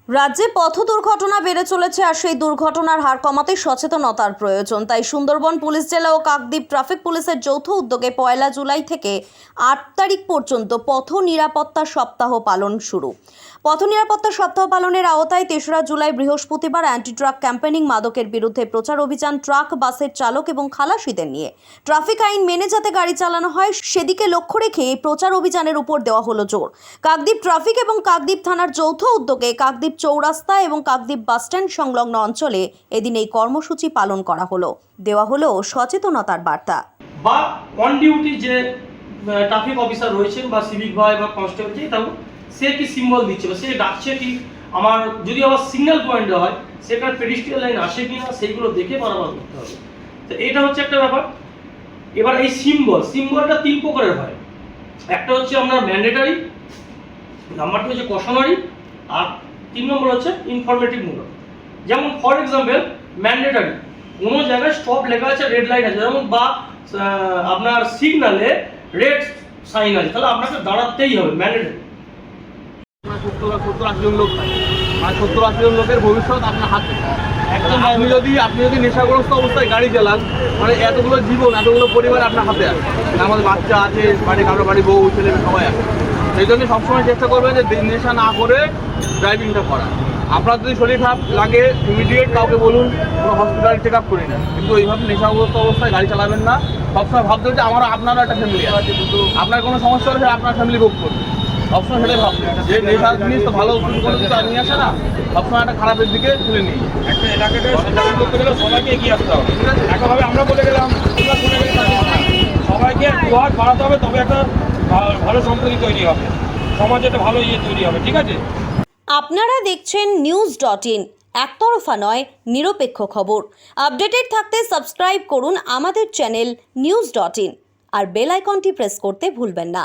রাজ্যে পথ দুর্ঘটনা বেড়ে চলেছে, আর সেই দুর্ঘটনার হার কমাতে সচেতনতার প্রয়োজন। তাই সুন্দরবন পুলিশ জেলা ও কাকদ্বীপ ট্রাফিক পুলিশের যৌথ উদ্যোগে 1 জুলাই থেকে 8 তারিখ পর্যন্ত পথ নিরাপত্তা সপ্তাহ পালন শুরু। পথ নিরাপত্তা সপ্তাহ পালনের আওতায় 3রা জুলাই বৃহস্পতিবার অ্যান্টি ট্রাক ক্যাম্পেনিং, মাদকের বিরুদ্ধে প্রচার অভিযান, ট্রাক বাসের চালক এবং খালাসিদের নিয়ে ট্রাফিক আইন মেনে যাতে গাড়ি চালানো হয় সেদিকে লক্ষ্য রেখে এই প্রচার অভিযানের উপর দেওয়া হলো জোর। কাকদ্বীপ ট্রাফিক এবং কাকদ্বীপ থানার যৌথ উদ্যোগে কাকদ্বীপ চৌরাস্তা এবং কাকদ্বীপ বাসস্ট্যান্ড সংলগ্ন অঞ্চলে এদিন এই কর্মসূচি পালন করা হলো। দেওয়া হলো সচেতনতার বার্তা। বা অন ডিউটি যে ট্রাফিক অফিসার রয়েছেন বা সিভিক ভাই বা কনস্টেবল, সে কি সিম্বল দিচ্ছে বা সে ডাকছে কি, আমার যদি আবার সিগন্যাল পয়েন্ট হয় সেখানে পেডিস্ট্রিয়াল লাইন আসে কিনা সেইগুলো দেখে পারাপার করতে হবে। তো এটা হচ্ছে একটা ব্যাপার। এবার এই সিম্বলটা 3 প্রকারের হয়। একটা হচ্ছে আপনার ম্যান্ডেটারি, নাম্বার 2 হচ্ছে কশনারি, আর 3 নম্বর হচ্ছে ইনফরমেটিভ মূলক। যেমন ফর এক্সাম্পল ম্যান্ডেটারি, কোনো জায়গায় স্টপ লেখা আছে, রেড লাইন আছে, যেমন বা আপনার সিগনালে রেড সাইন আছে, তাহলে আপনাকে দাঁড়াতেই হবে, ম্যান্ডেটারি। 70-80 জন লোক থাকে, মানে 70-80 জন লোকের ভবিষ্যৎ আপনার হাতে। একদম আপনি যদি নেশাগ্রস্ত অবস্থায় গাড়ি চালান, মানে এতগুলো জীবন, এতগুলো পরিবার আপনার হাতে আছে। আমাদের বাচ্চা আছে, কারো বাড়ি বউ ছেলে সবাই আছে। সেই জন্য সবসময় চেষ্টা করবেন যে নেশা না করে ড্রাইভিংটা করা। আপনার যদি শরীর খারাপ লাগে ইমিডিয়েট কাউকে বলুন, কোনো হসপিটালে চেক আপ করি না, কিন্তু এইভাবে নেশাগ্রস্ত অবস্থায় গাড়ি চালাবেন না। সবসময় ভাবতে হচ্ছে আপনারও একটা ফ্যামিলি আছে, আপনার কোনো সমস্যা হলে আপনার ফ্যামিলি ভোগ করবে। সবসময় সেটাই ভাববেন যে নেশার জিনিস তো ভালো কোনো কিছু নিয়ে আসে না, সবসময় একটা খারাপের দিকে তুলে নিই। একটা এলাকাকে সচেতন করতে গেলে সবাইকে এগিয়ে আসতে হবে। একভাবে আমরা বলে গেলাম, সবাইকে দুহাত বাড়াতে হবে, তবে একটা ভালো সম্পত্তি তৈরি হবে, সমাজে একটা ভালো তৈরি হবে। ঠিক আছে, আপনারা দেখছেন news.in, একতরফা নয়, নিরপেক্ষ খবর। আপডেটেড থাকতে সাবস্ক্রাইব করুন আমাদের চ্যানেল news.in আর বেল আইকনটি প্রেস করতে ভুলবেন না।